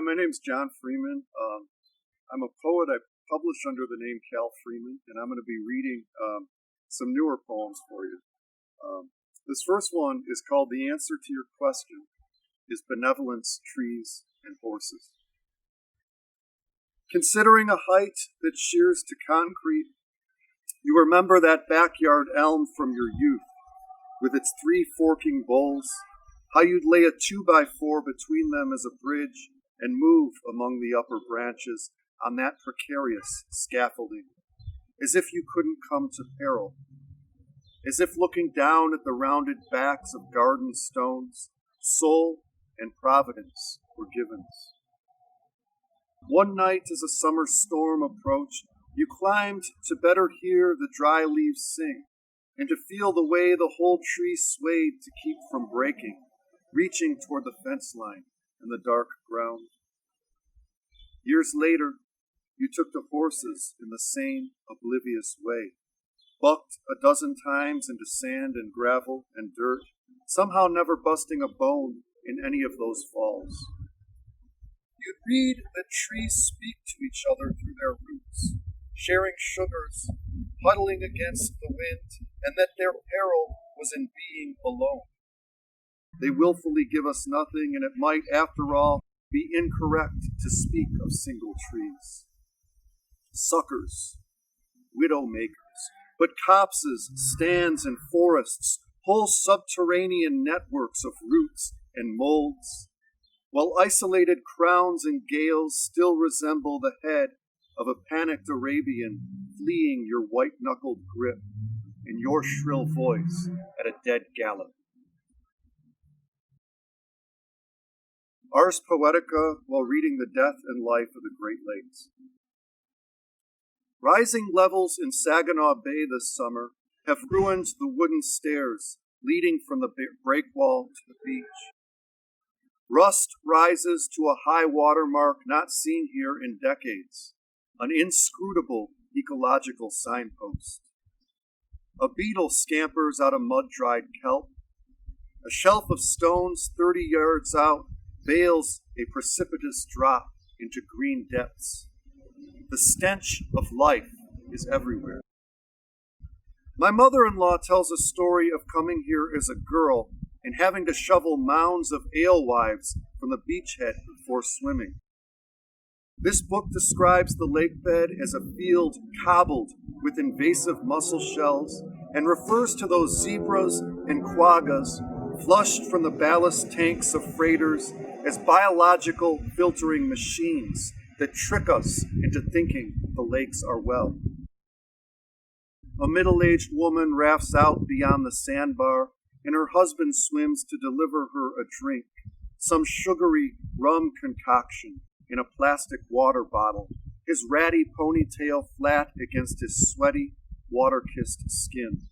my name's John Freeman. I'm a poet. I published under the name Cal Freeman, and I'm going to be reading some newer poems for you. This first one is called The Answer to Your Question is Benevolence, Trees, and Horses. Considering a height that shears to concrete, you remember that backyard elm from your youth, with its 3 forking boles, how you'd lay a 2x4 between them as a bridge and move among the upper branches on that precarious scaffolding, as if you couldn't come to peril, as if looking down at the rounded backs of garden stones, soul and providence were givens. One night as a summer storm approached, you climbed to better hear the dry leaves sing, and to feel the way the whole tree swayed to keep from breaking, reaching toward the fence line and the dark ground. Years later, you took to horses in the same oblivious way, bucked a dozen times into sand and gravel and dirt, somehow never busting a bone in any of those falls. You'd read that trees speak to each other through their roots, sharing sugars, huddling against the wind, and that their peril was in being alone. They willfully give us nothing, and it might, after all, be incorrect to speak of single trees. Suckers, widow makers, but copses, stands, and forests, whole subterranean networks of roots and molds, while isolated crowns and gales still resemble the head of a panicked Arabian fleeing your white-knuckled grip and your shrill voice at a dead gallop. Ars Poetica while reading the death and life of the Great Lakes. Rising levels in Saginaw Bay this summer have ruined the wooden stairs leading from the breakwall to the beach. Rust rises to a high water mark not seen here in decades, an inscrutable ecological signpost. A beetle scampers out of mud-dried kelp. A shelf of stones 30 yards out veils a precipitous drop into green depths. The stench of life is everywhere. My mother-in-law tells a story of coming here as a girl and having to shovel mounds of alewives from the beachhead before swimming. This book describes the lake bed as a field cobbled with invasive mussel shells and refers to those zebras and quaggas flushed from the ballast tanks of freighters as biological filtering machines that trick us into thinking the lakes are well. A middle-aged woman rafts out beyond the sandbar, and her husband swims to deliver her a drink, some sugary rum concoction in a plastic water bottle, his ratty ponytail flat against his sweaty, water-kissed skin.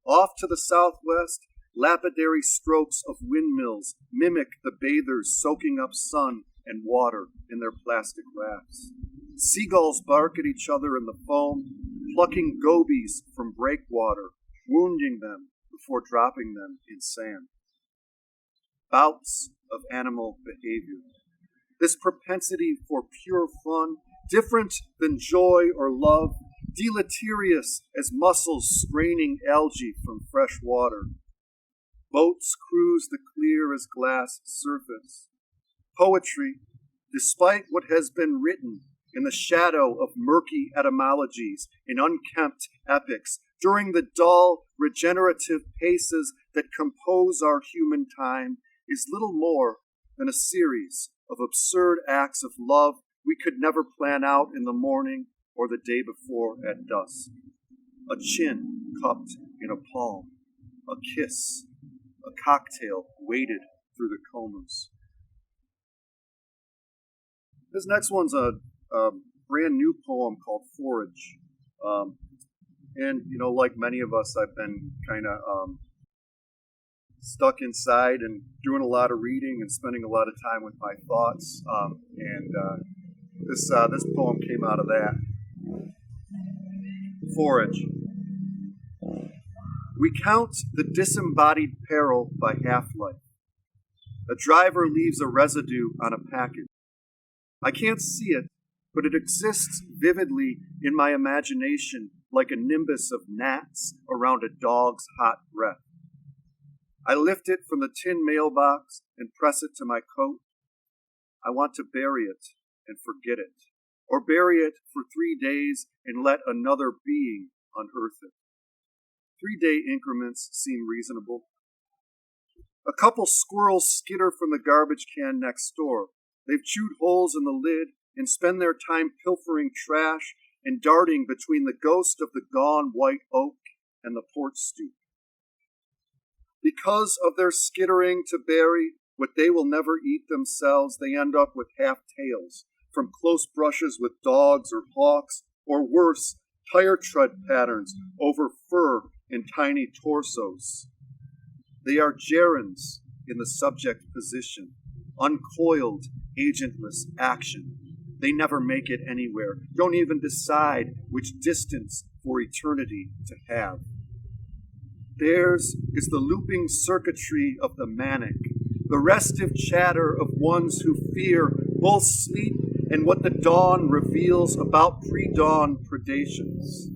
Off to the southwest, lapidary strokes of windmills mimic the bathers soaking up sun and water in their plastic rafts. Seagulls bark at each other in the foam, plucking gobies from breakwater, wounding them before dropping them in sand. Bouts of animal behavior. This propensity for pure fun, different than joy or love, deleterious as mussels straining algae from fresh water. Boats cruise the clear as glass surface. Poetry, despite what has been written in the shadow of murky etymologies in unkempt epics, during the dull, regenerative paces that compose our human time, is little more than a series of absurd acts of love we could never plan out in the morning or the day before at dusk. A chin cupped in a palm, a kiss, a cocktail weighted through the comas. This next one's a brand new poem called Forage. And, like many of us, I've been kind of stuck inside and doing a lot of reading and spending a lot of time with my thoughts. This poem came out of that. Forage. We count the disembodied peril by half-life. A driver leaves a residue on a package. I can't see it, but it exists vividly in my imagination like a nimbus of gnats around a dog's hot breath. I lift it from the tin mailbox and press it to my coat. I want to bury it and forget it, or bury it for 3 days and let another being unearth it. 3-day increments seem reasonable. A couple squirrels skitter from the garbage can next door. They've chewed holes in the lid and spend their time pilfering trash and darting between the ghost of the gone white oak and the porch stoop. Because of their skittering to bury what they will never eat themselves, they end up with half-tails from close brushes with dogs or hawks, or worse, tire tread patterns over fur and tiny torsos. They are gerunds in the subject position, uncoiled, agentless action. They never make it anywhere, don't even decide which distance for eternity to have. Theirs is the looping circuitry of the manic, the restive chatter of ones who fear both sleep and what the dawn reveals about pre-dawn predations.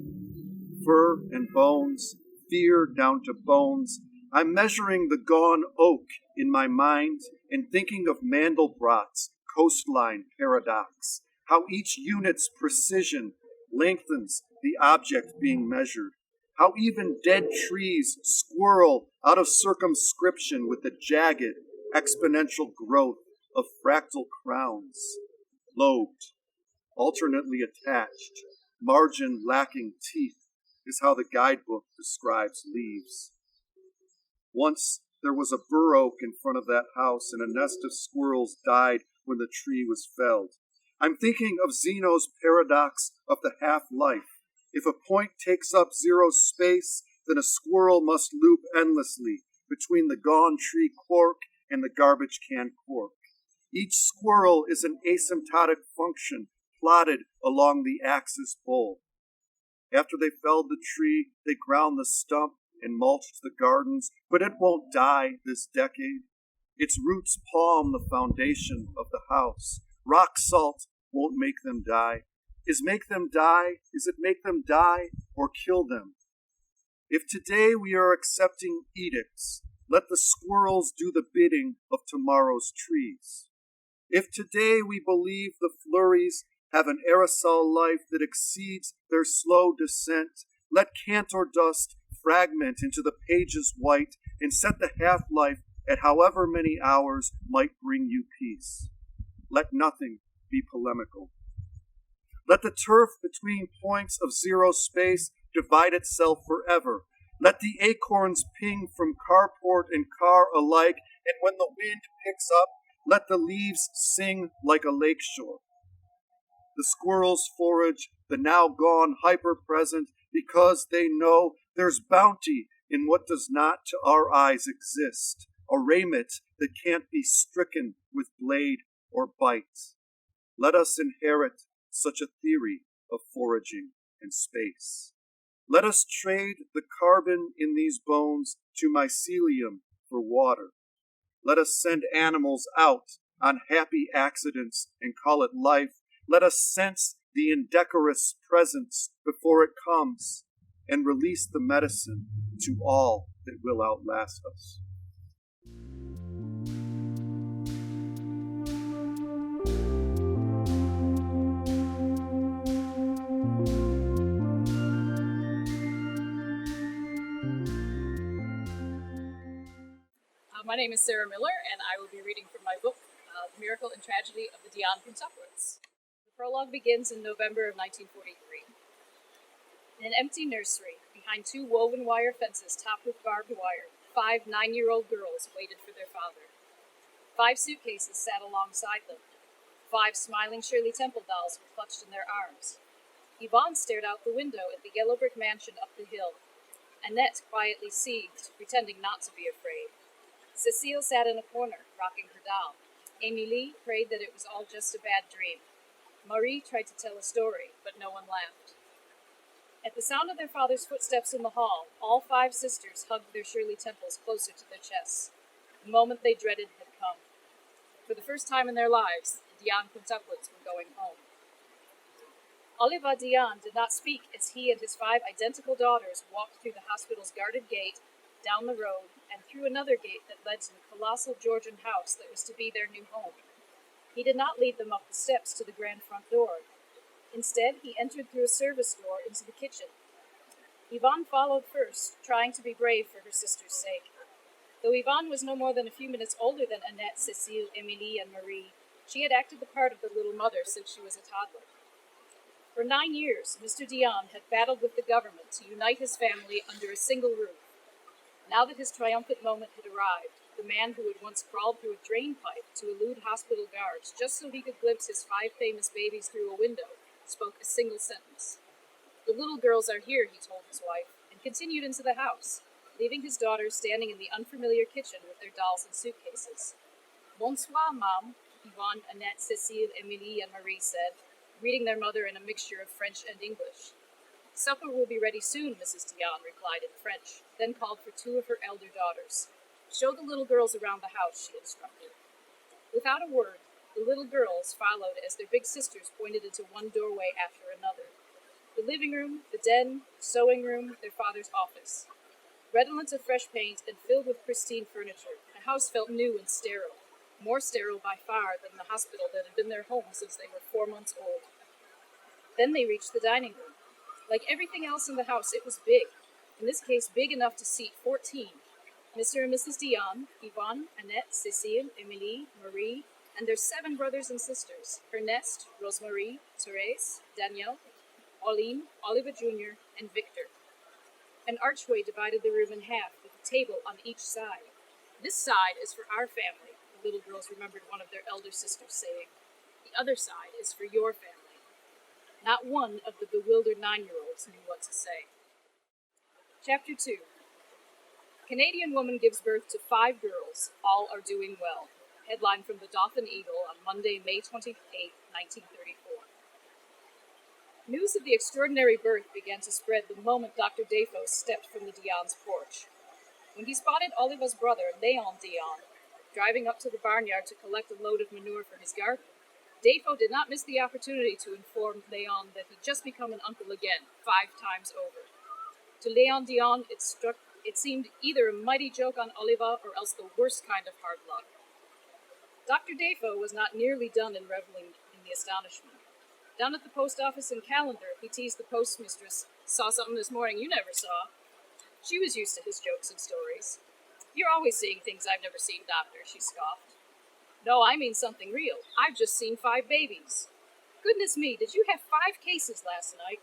Fur and bones, fear down to bones. I'm measuring the gone oak in my mind and thinking of Mandelbrot's coastline paradox, how each unit's precision lengthens the object being measured, how even dead trees squirrel out of circumscription with the jagged, exponential growth of fractal crowns, lobed, alternately attached, margin lacking teeth is how the guidebook describes leaves. Once there was a bur oak in front of that house, and a nest of squirrels died when the tree was felled. I'm thinking of Zeno's paradox of the half-life. If a point takes up zero space, then a squirrel must loop endlessly between the gone tree quark and the garbage can cork. Each squirrel is an asymptotic function plotted along the axis bowl. After they felled the tree, they ground the stump and mulched the gardens, but it won't die this decade. Its roots palm the foundation of the house. Rock salt won't make them die. Is it make them die or kill them? If today we are accepting edicts, let the squirrels do the bidding of tomorrow's trees. If today we believe the flurries have an aerosol life that exceeds their slow descent, let cantor dust fragment into the pages white and set the half-life at however many hours might bring you peace. Let nothing be polemical. Let the turf between points of zero space divide itself forever. Let the acorns ping from carport and car alike, and when the wind picks up, let the leaves sing like a lakeshore. The squirrels forage the now gone hyper-present because they know there's bounty in what does not to our eyes exist, a raiment that can't be stricken with blade or bite. Let us inherit such a theory of foraging and space. Let us trade the carbon in these bones to mycelium for water. Let us send animals out on happy accidents and call it life. Let us sense the indecorous presence before it comes and release the medicine to all that will outlast us. My name is Sarah Miller, and I will be reading from my book, The Miracle and Tragedy of the Dionne Quintuplets. The prologue begins in November of 1943. In an empty nursery, behind 2 woven wire fences topped with barbed wire, 5 9-year-old girls waited for their father. 5 suitcases sat alongside them. 5 smiling Shirley Temple dolls were clutched in their arms. Yvonne stared out the window at the yellow brick mansion up the hill. Annette quietly seethed, pretending not to be afraid. Cecile sat in a corner, rocking her doll. Émilie prayed that it was all just a bad dream. Marie tried to tell a story, but no one laughed. At the sound of their father's footsteps in the hall, all 5 sisters hugged their Shirley Temples closer to their chests. The moment they dreaded had come. For the first time in their lives, the Dionne Quintuplets were going home. Oliver Dionne did not speak as he and his 5 identical daughters walked through the hospital's guarded gate, down the road, and through another gate that led to the colossal Georgian house that was to be their new home. He did not lead them up the steps to the grand front door. Instead, he entered through a service door into the kitchen. Yvonne followed first, trying to be brave for her sister's sake. Though Yvonne was no more than a few minutes older than Annette, Cécile, Émilie, and Marie, she had acted the part of the little mother since she was a toddler. For 9 years, Mr. Dionne had battled with the government to unite his family under a single roof. Now that his triumphant moment had arrived, the man who had once crawled through a drain pipe to elude hospital guards just so he could glimpse his 5 famous babies through a window spoke a single sentence. "The little girls are here," he told his wife, and continued into the house, leaving his daughters standing in the unfamiliar kitchen with their dolls and suitcases. "Bonsoir, Mom," Yvonne, Annette, Cécile, Émilie, and Marie said, greeting their mother in a mixture of French and English. "Supper will be ready soon," Mrs. Dionne replied in French, then called for 2 of her elder daughters. "Show the little girls around the house," she instructed. Without a word, the little girls followed as their big sisters pointed into one doorway after another. The living room, the den, the sewing room, their father's office. Redolent of fresh paint and filled with pristine furniture, the house felt new and sterile, more sterile by far than the hospital that had been their home since they were 4 months old. Then they reached the dining room. Like everything else in the house, it was big, in this case big enough to seat 14. Mr. and Mrs. Dionne, Yvonne, Annette, Cécile, Émilie, Marie, and their 7 brothers and sisters, Ernest, Rosemarie, Thérèse, Danielle, Pauline, Oliver Jr., and Victor. An archway divided the room in half, with a table on each side. "This side is for our family," the little girls remembered one of their elder sisters saying. "The other side is for your family." Not one of the bewildered 9-year-olds knew what to say. Chapter 2. Canadian woman gives birth to 5 girls. All are doing well. Headline from the Dauphin Eagle on Monday, May 28, 1934. News of the extraordinary birth began to spread the moment Dr. Defoe stepped from the Dionne's porch. When he spotted Oliver's brother, Léon Dionne, driving up to the barnyard to collect a load of manure for his garden, Defoe did not miss the opportunity to inform Léon that he'd just become an uncle again, 5 times over. To Léon Dionne, it seemed either a mighty joke on Oliver or else the worst kind of hard luck. Dr. Defoe was not nearly done in reveling in the astonishment. Down at the post office in Callender, he teased the postmistress, "Saw something this morning you never saw." She was used to his jokes and stories. "You're always seeing things I've never seen, Doctor," she scoffed. "No, I mean something real. I've just seen 5 babies." "Goodness me, did you have 5 cases last night?"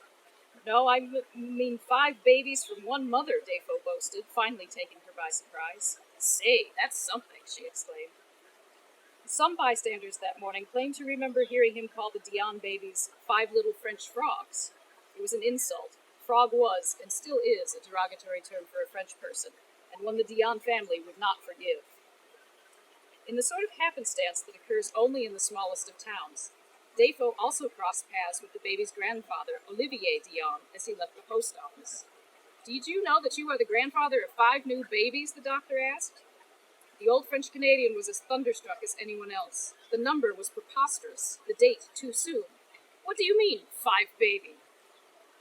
"No, I mean 5 babies from one mother," Defoe boasted, finally taking her by surprise. "Say, that's something," she exclaimed. Some bystanders that morning claimed to remember hearing him call the Dionne babies 5 little French frogs. It was an insult. Frog was, and still is, a derogatory term for a French person, and one the Dionne family would not forgive. In the sort of happenstance that occurs only in the smallest of towns, Defoe also crossed paths with the baby's grandfather, Olivier Dionne, as he left the post office. "Did you know that you are the grandfather of 5 new babies?" the doctor asked. The old French Canadian was as thunderstruck as anyone else. The number was preposterous, the date too soon. "What do you mean, 5 baby?"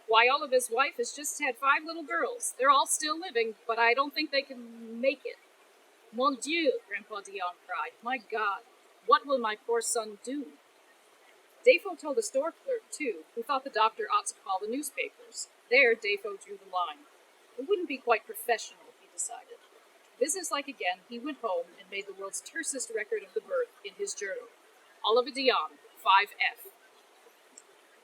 "Why, Oliver's wife has just had 5 little girls. They're all still living, but I don't think they can make it." "Mon Dieu," Grandpa Dionne cried. "My God, what will my poor son do?" Defoe told a store clerk, too, who thought the doctor ought to call the newspapers. There, Defoe drew the line. It wouldn't be quite professional, he decided. Businesslike again, he went home and made the world's tersest record of the birth in his journal. Oliver Dionne, 5F.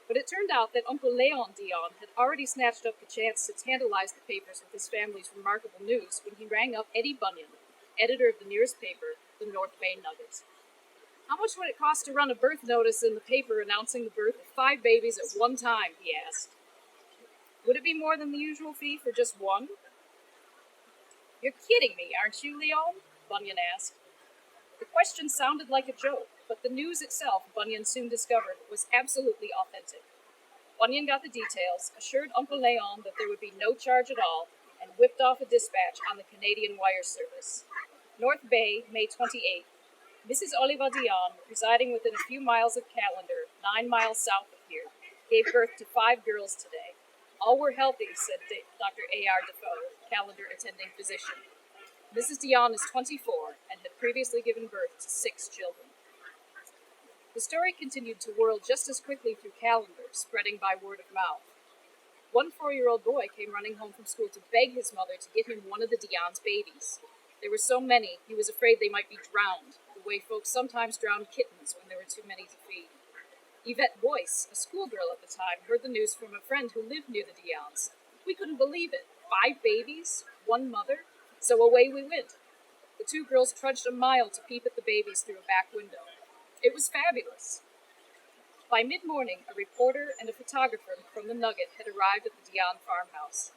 But it turned out that Uncle Léon Dionne had already snatched up the chance to tantalize the papers with his family's remarkable news when he rang up Eddie Bunyan, editor of the nearest paper, the North Bay Nugget. "How much would it cost to run a birth notice in the paper announcing the birth of 5 babies at one time?" he asked. "Would it be more than the usual fee for just one?" "You're kidding me, aren't you, Léon?" Bunyan asked. The question sounded like a joke, but the news itself, Bunyan soon discovered, was absolutely authentic. Bunyan got the details, assured Uncle Léon that there would be no charge at all, and whipped off a dispatch on the Canadian wire service. North Bay, May 28, Mrs. Oliva Dionne, residing within a few miles of Callender, 9 miles south of here, gave birth to 5 girls today. All were healthy, said Dr. A.R. Defoe, Callender attending physician. Mrs. Dionne is 24 and had previously given birth to 6 children. The story continued to whirl just as quickly through Callender, spreading by word of mouth. One 4-year-old boy came running home from school to beg his mother to get him one of the Dionne's babies. There were so many, he was afraid they might be drowned, the way folks sometimes drowned kittens when there were too many to feed. Yvette Boyce, a schoolgirl at the time, heard the news from a friend who lived near the Dionnes. We couldn't believe it. 5 babies? 1 mother? So away we went. The 2 girls trudged a mile to peep at the babies through a back window. It was fabulous. By mid-morning, a reporter and a photographer from the Nugget had arrived at the Dionne farmhouse.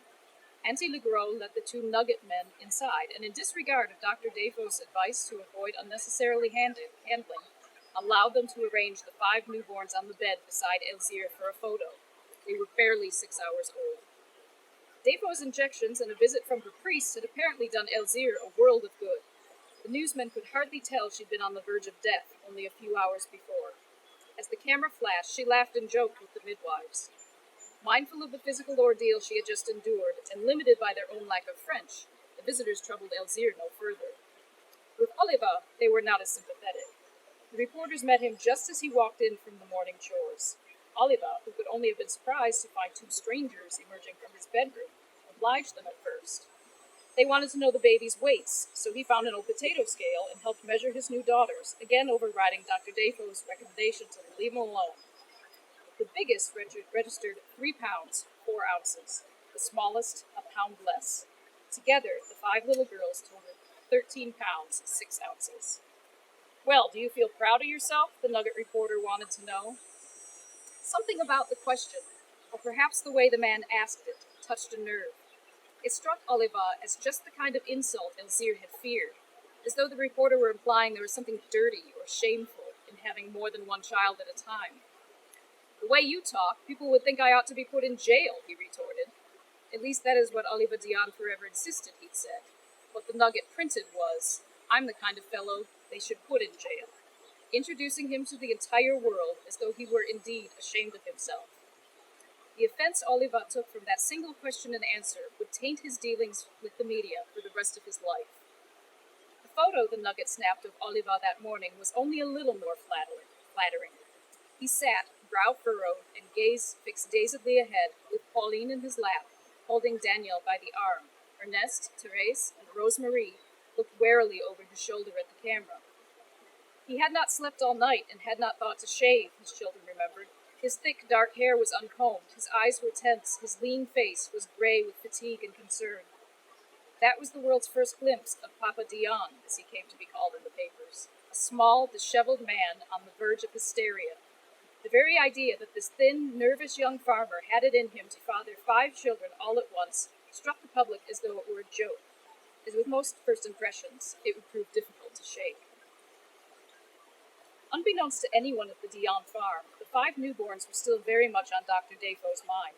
Auntie Legros led the 2 Nugget men inside, and in disregard of Dr. Defoe's advice to avoid unnecessarily handling, allowed them to arrange the 5 newborns on the bed beside Elzire for a photo. They were barely 6 hours old. Defoe's injections and a visit from her priest had apparently done Elzire a world of good. The newsmen could hardly tell she'd been on the verge of death only a few hours before. As the camera flashed, she laughed and joked with the midwives. Mindful of the physical ordeal she had just endured, and limited by their own lack of French, the visitors troubled Elzire no further. With Oliva, they were not as sympathetic. The reporters met him just as he walked in from the morning chores. Oliva, who could only have been surprised to find 2 strangers emerging from his bedroom, obliged them at first. They wanted to know the baby's weights, so he found an old potato scale and helped measure his new daughters, again overriding Dr. Defoe's recommendation to leave them alone. The biggest registered 3 pounds, 4 ounces, the smallest a pound less. Together, the 5 little girls totaled 13 pounds, 6 ounces. Well, do you feel proud of yourself? The Nugget reporter wanted to know. Something about the question, or perhaps the way the man asked it, touched a nerve. It struck Oliva as just the kind of insult Elzire had feared, as though the reporter were implying there was something dirty or shameful in having more than 1 child at a time. The way you talk, people would think I ought to be put in jail, he retorted. At least that is what Oliva Dionne forever insisted he'd said. What the Nugget printed was, I'm the kind of fellow they should put in jail, introducing him to the entire world as though he were indeed ashamed of himself. The offense Oliva took from that single question and answer would taint his dealings with the media for the rest of his life. The photo the Nugget snapped of Oliva that morning was only a little more flattering. He sat, brow furrowed, and gaze fixed dazedly ahead, with Pauline in his lap, holding Danielle by the arm. Ernest, Therese, and Rosemarie looked warily over his shoulder at the camera. He had not slept all night and had not thought to shave, his children remembered. His thick, dark hair was uncombed, his eyes were tense, his lean face was gray with fatigue and concern. That was the world's first glimpse of Papa Dionne, as he came to be called in the papers. A small, disheveled man on the verge of hysteria. The very idea that this thin, nervous young farmer had it in him to father 5 children all at once struck the public as though it were a joke. As with most first impressions, it would prove difficult to shake. Unbeknownst to anyone at the Dionne farm, the 5 newborns were still very much on Dr. Defoe's mind.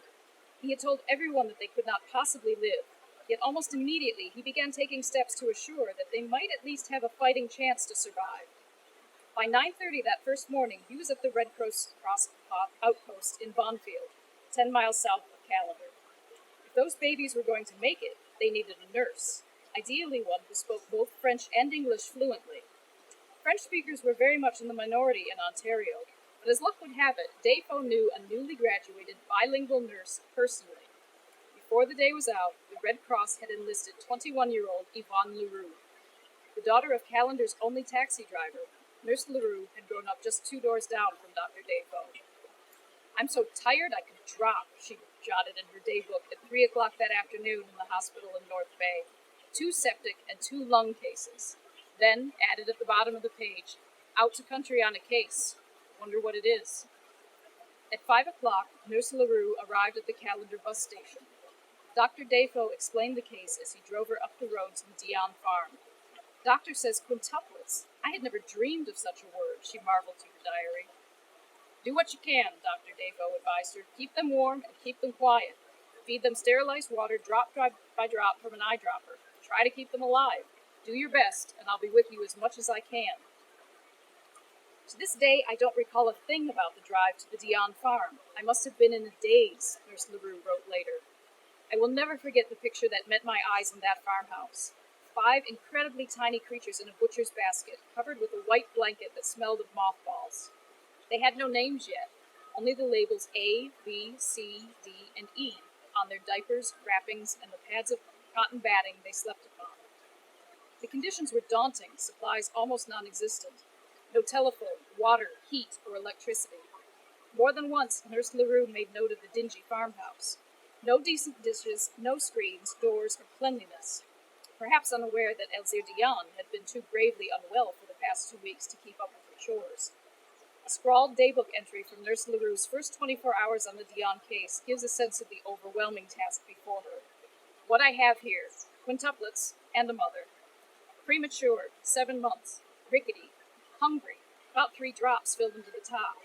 He had told everyone that they could not possibly live, yet almost immediately he began taking steps to assure that they might at least have a fighting chance to survive. By 9:30 that first morning, he was at the Red Cross outpost in Bonfield, 10 miles south of Callender. If those babies were going to make it, they needed a nurse, ideally one who spoke both French and English fluently. French speakers were very much in the minority in Ontario, but as luck would have it, Defoe knew a newly graduated bilingual nurse personally. Before the day was out, the Red Cross had enlisted 21-year-old Yvonne Leroux. The daughter of Callender's only taxi driver, Nurse Leroux had grown up just 2 doors down from Dr. Defoe. I'm so tired I could drop, she jotted in her daybook at 3 o'clock that afternoon in the hospital in North Bay. 2 septic and 2 lung cases. Then, added at the bottom of the page, out to country on a case. Wonder what it is. At 5 o'clock, Nurse Leroux arrived at the Callender bus station. Dr. Defoe explained the case as he drove her up the road to the Dionne farm. Doctor says quintuplets. I had never dreamed of such a word, she marveled to her diary. Do what you can, Dr. Defoe advised her. Keep them warm and keep them quiet. Feed them sterilized water drop by drop from an eyedropper. Try to keep them alive. Do your best, and I'll be with you as much as I can. To this day, I don't recall a thing about the drive to the Dionne farm. I must have been in a daze, Nurse LaRue wrote later. I will never forget the picture that met my eyes in that farmhouse. 5 incredibly tiny creatures in a butcher's basket, covered with a white blanket that smelled of mothballs. They had no names yet, only the labels A, B, C, D, and E on their diapers, wrappings, and the pads of cotton batting they slept upon. The conditions were daunting, supplies almost non-existent. No telephone, water, heat, or electricity. More than once, Nurse LaRue made note of the dingy farmhouse. No decent dishes, no screens, doors, or cleanliness. Perhaps unaware that Elzire Dionne had been too gravely unwell for the past 2 weeks to keep up with her chores. A scrawled daybook entry from Nurse LaRue's first 24 hours on the Dionne case gives a sense of the overwhelming task before her. What I have here, quintuplets and a mother. Premature, 7 months, rickety, hungry, about 3 drops filled into the top.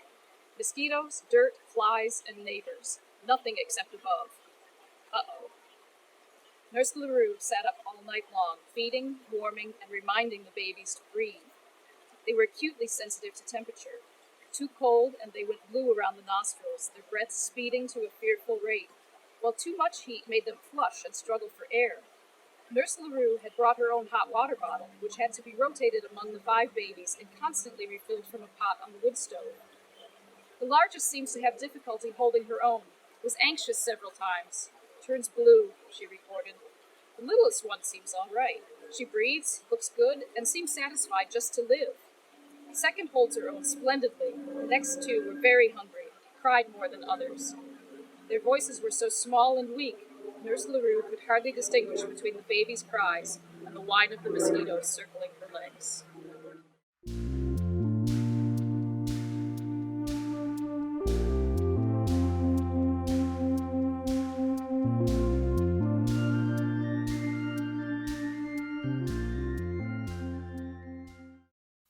Mosquitoes, dirt, flies, and neighbors. Nothing except above. Uh-oh. Nurse LaRue sat up all night long, feeding, warming, and reminding the babies to breathe. They were acutely sensitive to temperature. Too cold, and they went blue around the nostrils, their breaths speeding to a fearful rate, while too much heat made them flush and struggle for air. Nurse LaRue had brought her own hot water bottle, which had to be rotated among the 5 babies and constantly refilled from a pot on the wood stove. The largest seems to have difficulty holding her own, was anxious several times. Turns blue, she reported. The littlest one seems all right. She breathes, looks good, and seems satisfied just to live. The second holds her own splendidly. The next 2 were very hungry, cried more than others. Their voices were so small and weak, Nurse LaRue could hardly distinguish between the baby's cries and the whine of the mosquitoes circling her legs.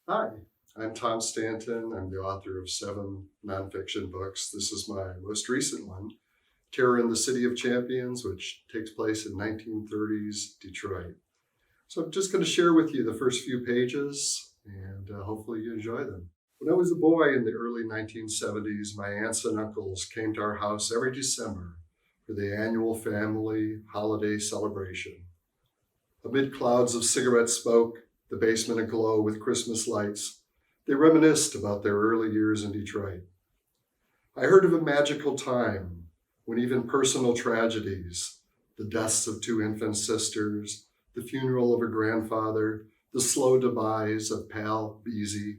Hi, I'm Tom Stanton. I'm the author of 7 nonfiction books. This is my most recent one, Terror in the City of Champions, which takes place in 1930s Detroit. So I'm just going to share with you the first few pages, and hopefully you enjoy them. When I was a boy in the early 1970s, my aunts and uncles came to our house every December for the annual family holiday celebration. Amid clouds of cigarette smoke, the basement aglow with Christmas lights, they reminisced about their early years in Detroit. I heard of a magical time when even personal tragedies, the deaths of 2 infant sisters, the funeral of a grandfather, the slow demise of Pal Beasy,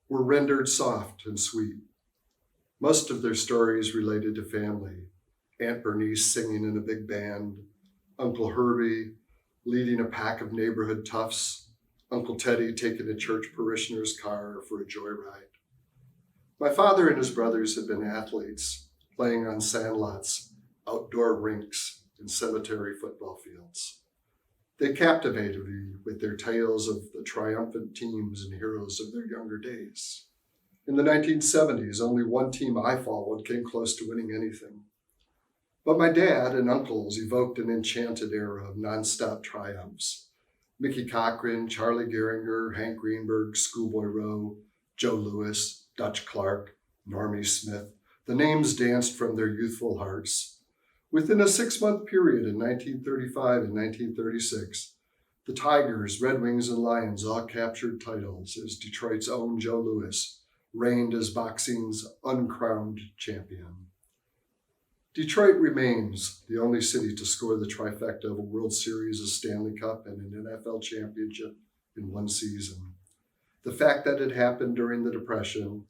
were rendered soft and sweet. Most of their stories related to family. Aunt Bernice singing in a big band, Uncle Herbie leading a pack of neighborhood toughs, Uncle Teddy taking a church parishioner's car for a joyride. My father and his brothers had been athletes, playing on sandlots, outdoor rinks, and cemetery football fields. They captivated me with their tales of the triumphant teams and heroes of their younger days. In the 1970s, only one team I followed came close to winning anything. But my dad and uncles evoked an enchanted era of nonstop triumphs. Mickey Cochran, Charlie Gehringer, Hank Greenberg, Schoolboy Rowe, Joe Louis, Dutch Clark, Normie Smith. The names danced from their youthful hearts. Within a 6-month period in 1935 and 1936, the Tigers, Red Wings, and Lions all captured titles as Detroit's own Joe Louis reigned as boxing's uncrowned champion. Detroit remains the only city to score the trifecta of a World Series, a Stanley Cup, and an NFL championship in one season. The fact that it happened during the Depression,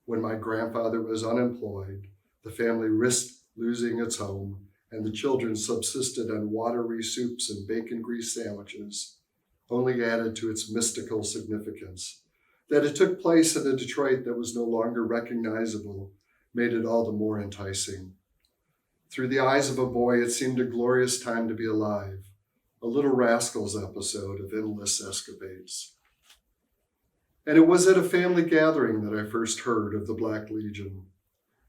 when my grandfather was unemployed, the family risked losing its home, and the children subsisted on watery soups and bacon grease sandwiches, only added to its mystical significance. That it took place in a Detroit that was no longer recognizable made it all the more enticing. Through the eyes of a boy, it seemed a glorious time to be alive, a Little Rascals episode of endless escapades. And it was at a family gathering that I first heard of the Black Legion.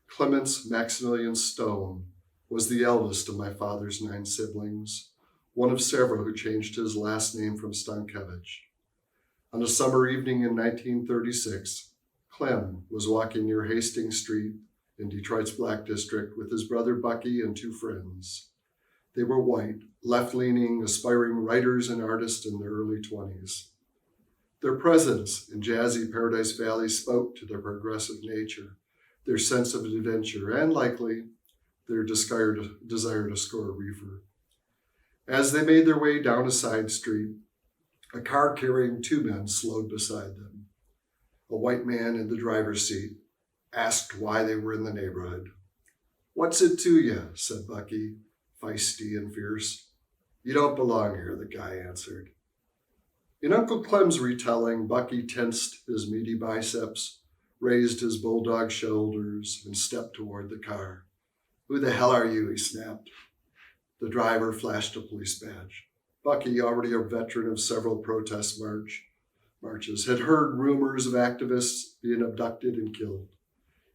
Clements Maximilian Stone was the eldest of my father's 9 siblings, one of several who changed his last name from Stankevich. On a summer evening in 1936, Clem was walking near Hastings Street in Detroit's Black District with his brother Bucky and two friends. They were white, left-leaning, aspiring writers and artists in their early 20s. Their presence in jazzy Paradise Valley spoke to their progressive nature, their sense of adventure, and likely their desire to score a reefer. As they made their way down a side street, a car carrying two men slowed beside them. A white man in the driver's seat asked why they were in the neighborhood. "What's it to you?" said Bucky, feisty and fierce. "You don't belong here," the guy answered. In Uncle Clem's retelling, Bucky tensed his meaty biceps, raised his bulldog shoulders, and stepped toward the car. "Who the hell are you?" he snapped. The driver flashed a police badge. Bucky, already a veteran of several protest marches, had heard rumors of activists being abducted and killed.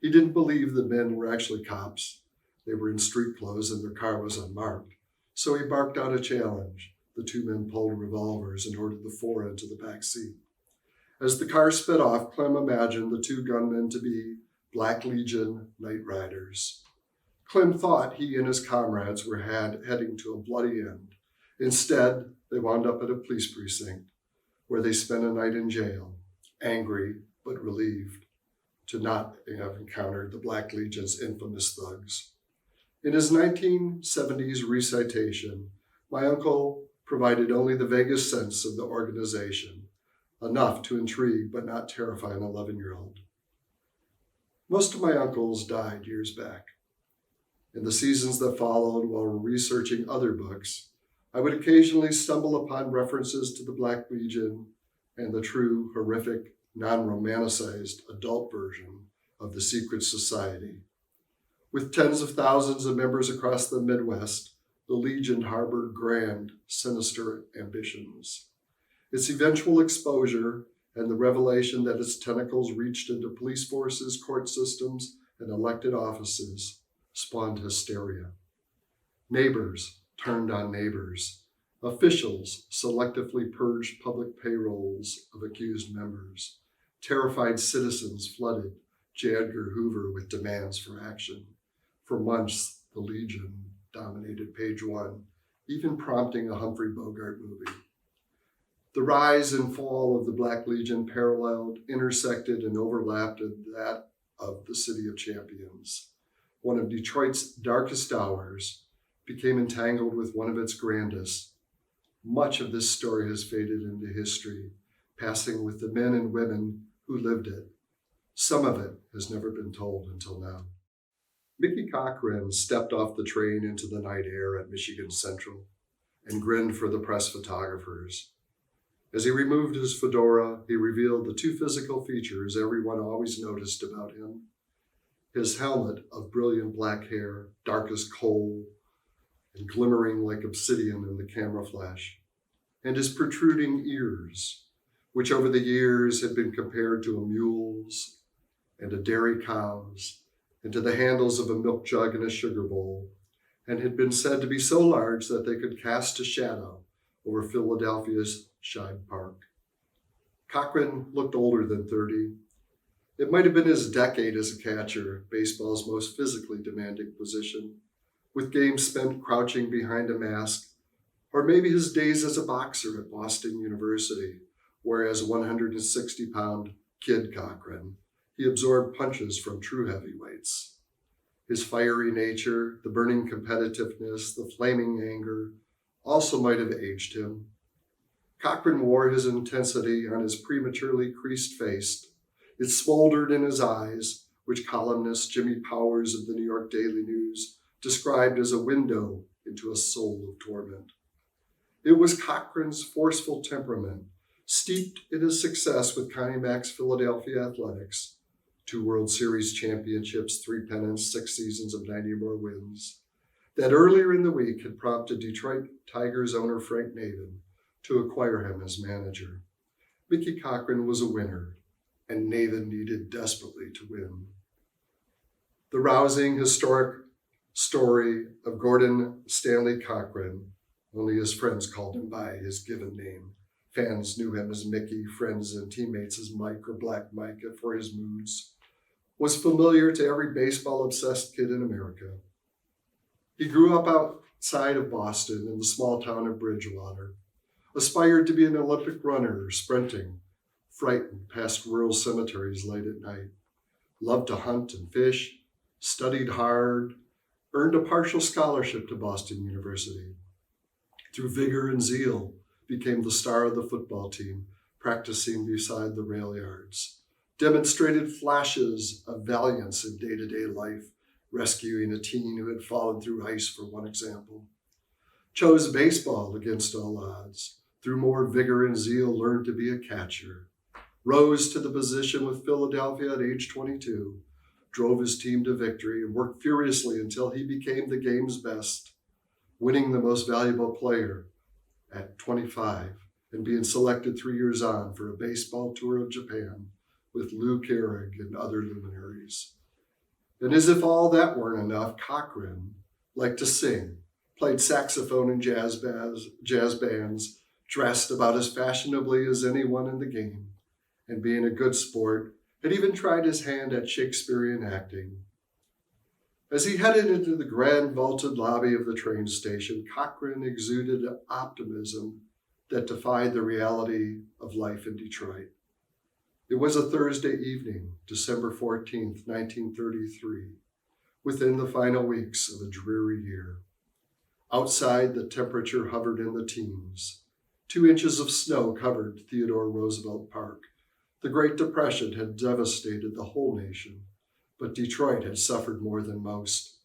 He didn't believe the men were actually cops. They were in street clothes and their car was unmarked. So he barked out a challenge. The two men pulled revolvers and ordered the four into the back seat. As the car sped off, Clem imagined the two gunmen to be Black Legion night riders. Clem thought he and his comrades were heading to a bloody end. Instead, they wound up at a police precinct, where they spent a night in jail, angry but relieved to not have encountered the Black Legion's infamous thugs. In his 1970s recitation, my uncle provided only the vaguest sense of the organization, enough to intrigue but not terrify an 11-year-old. Most of my uncles died years back. In the seasons that followed, while researching other books, I would occasionally stumble upon references to the Black Legion and the true, horrific, non-romanticized adult version of the secret society. With tens of thousands of members across the Midwest, the Legion harbored grand, sinister ambitions. Its eventual exposure and the revelation that its tentacles reached into police forces, court systems, and elected offices spawned hysteria. Neighbors turned on neighbors. Officials selectively purged public payrolls of accused members. Terrified citizens flooded J. Edgar Hoover with demands for action. For months, the Legion dominated page one, even prompting a Humphrey Bogart movie. The rise and fall of the Black Legion paralleled, intersected, and overlapped that of the City of Champions. One of Detroit's darkest hours became entangled with one of its grandest. Much of this story has faded into history, passing with the men and women who lived it. Some of it has never been told until now. Mickey Cochran stepped off the train into the night air at Michigan Central and grinned for the press photographers. As he removed his fedora, he revealed the two physical features everyone always noticed about him. His helmet of brilliant black hair, dark as coal, and glimmering like obsidian in the camera flash, and his protruding ears, which over the years had been compared to a mule's and a dairy cow's, and to the handles of a milk jug and a sugar bowl, and had been said to be so large that they could cast a shadow over Philadelphia's Shibe Park. Cochran looked older than 30. It might have been his decade as a catcher, baseball's most physically demanding position, with games spent crouching behind a mask, or maybe his days as a boxer at Boston University, where as a 160-pound Kid Cochran, he absorbed punches from true heavyweights. His fiery nature, the burning competitiveness, the flaming anger, also might have aged him. Cochran wore his intensity on his prematurely creased face. It smoldered in his eyes, which columnist Jimmy Powers of the New York Daily News described as a window into a soul of torment. It was Cochran's forceful temperament, steeped in his success with Connie Mack's Philadelphia Athletics, 2 World Series championships, 3 pennants, 6 seasons of 90 more wins, that earlier in the week had prompted Detroit Tigers owner Frank Navin to acquire him as manager. Mickey Cochran was a winner, and Navin needed desperately to win. The rousing, historic story of Gordon Stanley Cochran, only his friends called him by his given name, Fans knew him as Mickey, friends and teammates as Mike or Black Mike for his moods, was familiar to every baseball-obsessed kid in America. He grew up outside of Boston in the small town of Bridgewater, aspired to be an Olympic runner, sprinting, frightened past rural cemeteries late at night, loved to hunt and fish, studied hard, earned a partial scholarship to Boston University. Through vigor and zeal, became the star of the football team, practicing beside the rail yards, demonstrated flashes of valiance in day-to-day life, rescuing a teen who had fallen through ice, for one example. Chose baseball against all odds. Through more vigor and zeal, learned to be a catcher. Rose to the position with Philadelphia at age 22, drove his team to victory, and worked furiously until he became the game's best, winning the most valuable player at 25 and being selected 3 years on for a baseball tour of Japan with Lou Gehrig and other luminaries. And as if all that weren't enough, Cochran liked to sing, played saxophone in jazz bands, dressed about as fashionably as anyone in the game, and being a good sport, had even tried his hand at Shakespearean acting. As he headed into the grand vaulted lobby of the train station, Cochran exuded optimism that defied the reality of life in Detroit. It was a Thursday evening, December 14th, 1933, within the final weeks of a dreary year. Outside, the temperature hovered in the teens. 2 inches of snow covered Theodore Roosevelt Park. The Great Depression had devastated the whole nation, but Detroit had suffered more than most.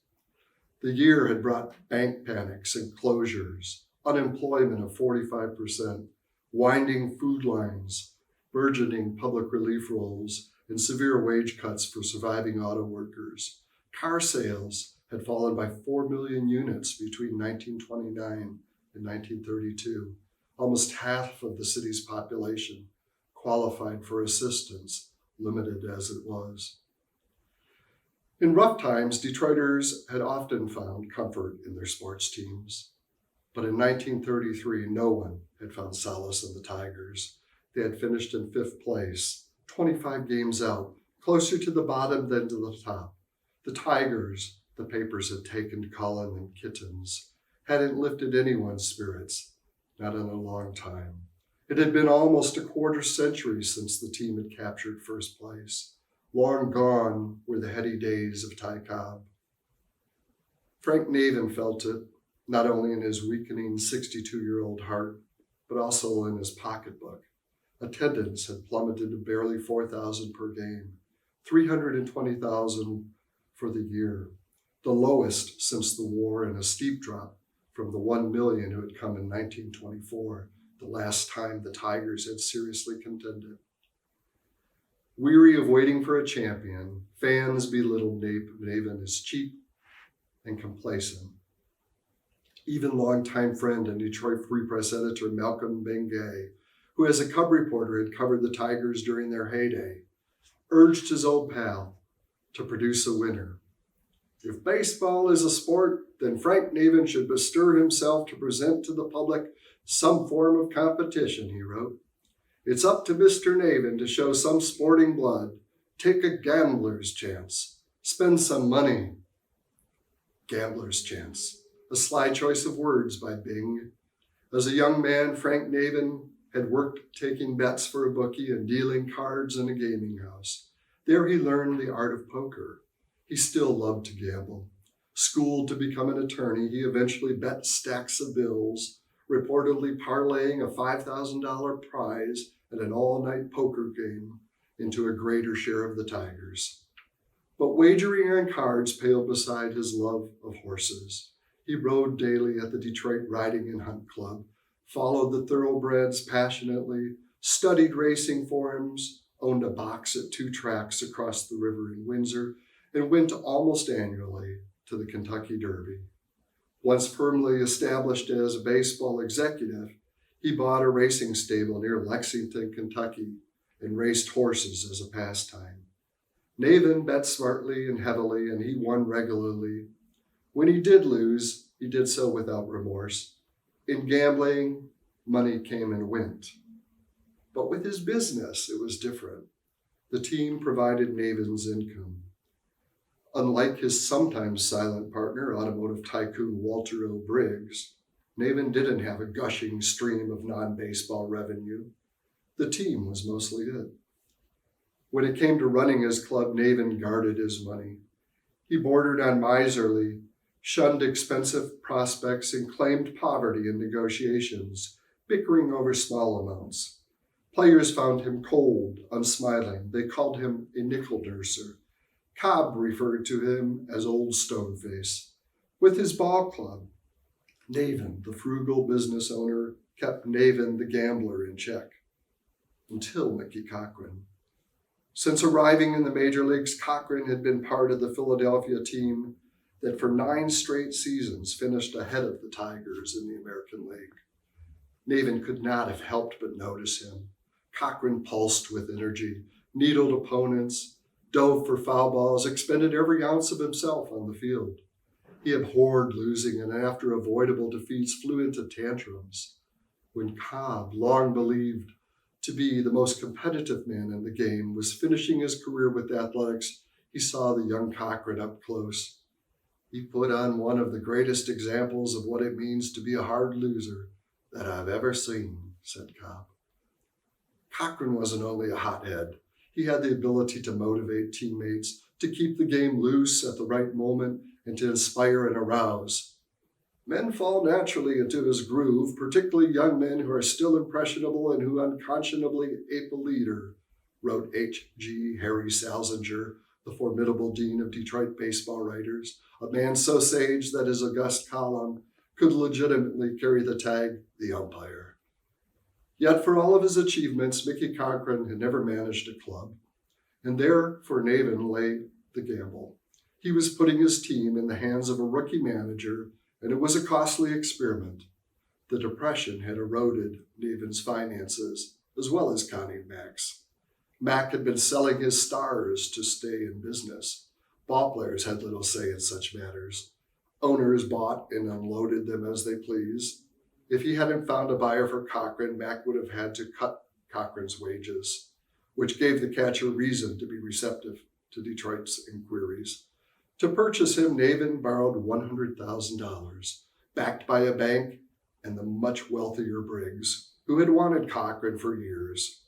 The year had brought bank panics and closures, unemployment of 45%, winding food lines, burgeoning public relief rolls, and severe wage cuts for surviving auto workers. Car sales had fallen by 4 million units between 1929 and 1932. Almost half of the city's population qualified for assistance, limited as it was. In rough times, Detroiters had often found comfort in their sports teams. But in 1933, no one had found solace in the Tigers. They had finished in 5th place, 25 games out, closer to the bottom than to the top. The Tigers, the papers had taken to calling them kittens, hadn't lifted anyone's spirits, not in a long time. It had been almost a quarter century since the team had captured 1st place. Long gone were the heady days of Ty Cobb. Frank Navin felt it, not only in his weakening 62-year-old heart, but also in his pocketbook. Attendance had plummeted to barely 4,000 per game, 320,000 for the year, the lowest since the war, and a steep drop from the 1 million who had come in 1924, the last time the Tigers had seriously contended. Weary of waiting for a champion, fans belittled Navin as cheap and complacent. Even longtime friend and Detroit Free Press editor Malcolm Bengay, who as a Cub reporter had covered the Tigers during their heyday, urged his old pal to produce a winner. If baseball is a sport, then Frank Navin should bestir himself to present to the public some form of competition, he wrote. It's up to Mr. Navin to show some sporting blood, take a gambler's chance, spend some money. Gambler's chance, a sly choice of words by Bing. As a young man, Frank Navin had worked taking bets for a bookie and dealing cards in a gaming house. There he learned the art of poker. He still loved to gamble. Schooled to become an attorney, he eventually bet stacks of bills, reportedly parlaying a $5,000 prize at an all-night poker game into a greater share of the Tigers. But wagering on cards paled beside his love of horses. He rode daily at the Detroit Riding and Hunt Club, followed the thoroughbreds passionately, studied racing forms, owned a box at 2 tracks across the river in Windsor, and went almost annually to the Kentucky Derby. Once firmly established as a baseball executive, he bought a racing stable near Lexington, Kentucky, and raced horses as a pastime. Navin bet smartly and heavily, and he won regularly. When he did lose, he did so without remorse. In gambling, money came and went. But with his business, it was different. The team provided Naven's income. Unlike his sometimes silent partner, automotive tycoon Walter O. Briggs, Naven didn't have a gushing stream of non-baseball revenue. The team was mostly it. When it came to running his club, Naven guarded his money. He bordered on miserly, shunned expensive prospects, and claimed poverty in negotiations, bickering over small amounts. Players found him cold, unsmiling. They called him a nickel nurser. Cobb referred to him as Old Stoneface. With his ball club, Naven, the frugal business owner, kept Naven, the gambler, in check. Until Mickey Cochran. Since arriving in the major leagues, Cochran had been part of the Philadelphia team that for 9 straight seasons finished ahead of the Tigers in the American League. Naven could not have helped but notice him. Cochran pulsed with energy, needled opponents, dove for foul balls, expended every ounce of himself on the field. He abhorred losing and after avoidable defeats flew into tantrums. When Cobb, long believed to be the most competitive man in the game, was finishing his career with athletics, he saw the young Cochran up close. He put on one of the greatest examples of what it means to be a hard loser that I've ever seen, said Cobb. Cochran wasn't only a hothead. He had the ability to motivate teammates, to keep the game loose at the right moment, and to inspire and arouse. Men fall naturally into his groove, particularly young men who are still impressionable and who unconscionably ape a leader, wrote H.G. Harry Salzinger, the formidable dean of Detroit baseball writers, a man so sage that his august column could legitimately carry the tag, The Umpire. Yet for all of his achievements, Mickey Cochran had never managed a club, and there for Naven lay the gamble. He was putting his team in the hands of a rookie manager, and it was a costly experiment. The Depression had eroded Naven's finances, as well as Connie Mack's. Mack had been selling his stars to stay in business. Ball players had little say in such matters. Owners bought and unloaded them as they pleased. If he hadn't found a buyer for Cochran, Mack would have had to cut Cochran's wages, which gave the catcher reason to be receptive to Detroit's inquiries. To purchase him, Naven borrowed $100,000, backed by a bank and the much wealthier Briggs, who had wanted Cochran for years.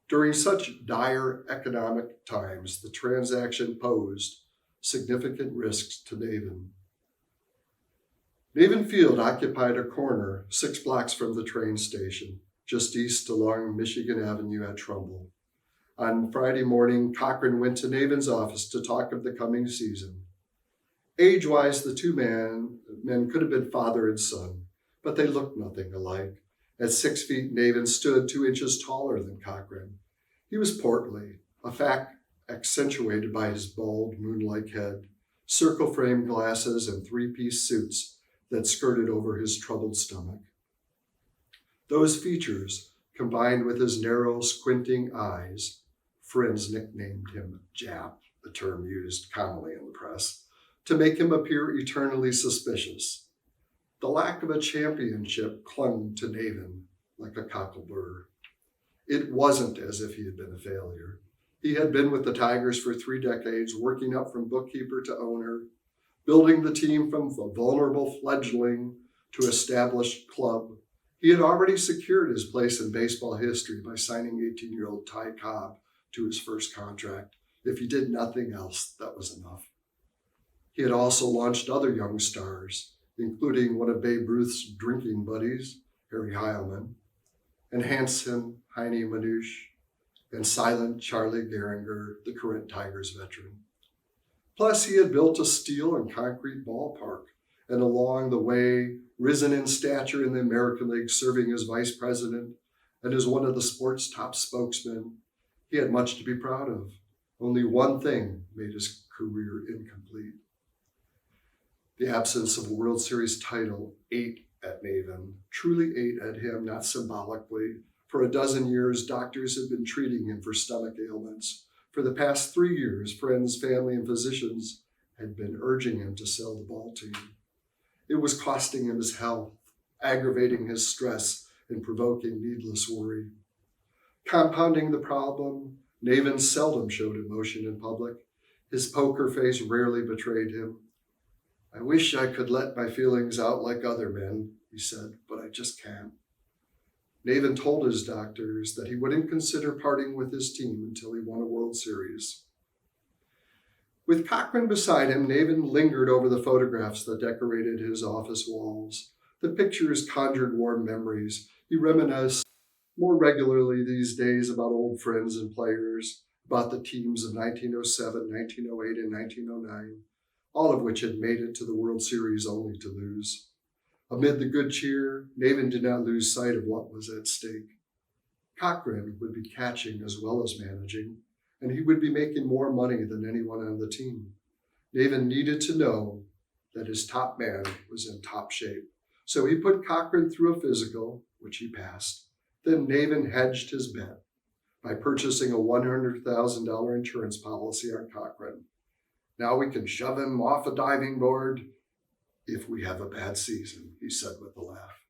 During such dire economic times, the transaction posed significant risks to Naven. Naven Field occupied a corner 6 blocks from the train station, just east along Michigan Avenue at Trumbull. On Friday morning, Cochran went to Naven's office to talk of the coming season. Age-wise, the two men could have been father and son, but they looked nothing alike. At 6 feet, Naven stood 2 inches taller than Cochran. He was portly, a fact accentuated by his bald, moon-like head, circle-frame glasses, and 3-piece suits that skirted over his troubled stomach. Those features, combined with his narrow, squinting eyes, friends nicknamed him Jap, a term used commonly in the press, to make him appear eternally suspicious. The lack of a championship clung to Naven like a cocklebur. It wasn't as if he had been a failure. He had been with the Tigers for 3 decades, working up from bookkeeper to owner, building the team from a vulnerable fledgling to established club. He had already secured his place in baseball history by signing 18-year-old Ty Cobb to his first contract. If he did nothing else, that was enough. He had also launched other young stars, including one of Babe Ruth's drinking buddies, Harry Heilman, and handsome Heine Manouche, and silent Charlie Gehringer, the current Tigers veteran. Plus, he had built a steel and concrete ballpark, and along the way, risen in stature in the American League, serving as vice president and as one of the sport's top spokesmen. He had much to be proud of. Only one thing made his career incomplete. The absence of a World Series title ate at Naven, truly ate at him, not symbolically. For a dozen years, doctors had been treating him for stomach ailments. For the past 3 years, friends, family, and physicians had been urging him to sell the ball team. It was costing him his health, aggravating his stress, and provoking needless worry. Compounding the problem, Navin seldom showed emotion in public. His poker face rarely betrayed him. "I wish I could let my feelings out like other men," he said, "but I just can't." Navin told his doctors that he wouldn't consider parting with his team until he won a World Series. With Cochran beside him, Navin lingered over the photographs that decorated his office walls. The pictures conjured warm memories. He reminisced more regularly these days about old friends and players, about the teams of 1907, 1908, and 1909, all of which had made it to the World Series only to lose. Amid the good cheer, Navin did not lose sight of what was at stake. Cochran would be catching as well as managing, and he would be making more money than anyone on the team. Navin needed to know that his top man was in top shape. So he put Cochran through a physical, which he passed. Then Navin hedged his bet by purchasing a $100,000 insurance policy on Cochran. "Now we can shove him off a diving board if we have a bad season," he said with a laugh.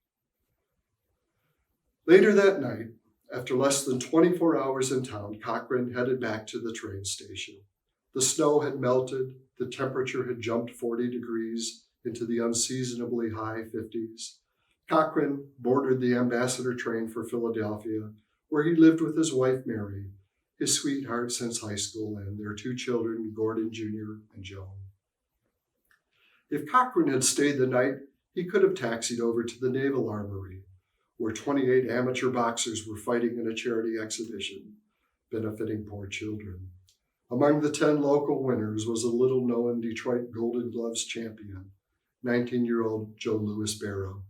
Later that night, after less than 24 hours in town, Cochran headed back to the train station. The snow had melted, the temperature had jumped 40 degrees into the unseasonably high 50s. Cochran boarded the Ambassador train for Philadelphia, where he lived with his wife, Mary, his sweetheart since high school, and their 2 children, Gordon Jr. and Joan. If Cochran had stayed the night, he could have taxied over to the Naval Armory, where 28 amateur boxers were fighting in a charity exhibition benefiting poor children. Among the 10 local winners was a little-known Detroit Golden Gloves champion, 19-year-old Joe Louis Barrow,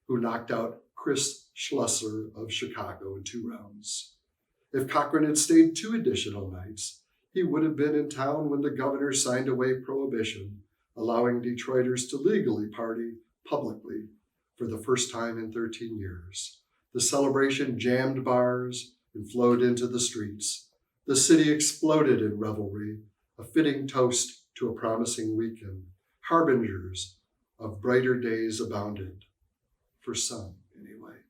who knocked out Chris Schlusser of Chicago in 2 rounds. If Cochran had stayed 2 additional nights, he would have been in town when the governor signed away prohibition, allowing Detroiters to legally party publicly for the first time in 13 years. The celebration jammed bars and flowed into the streets. The city exploded in revelry, a fitting toast to a promising weekend. Harbingers of brighter days abounded, for some anyway.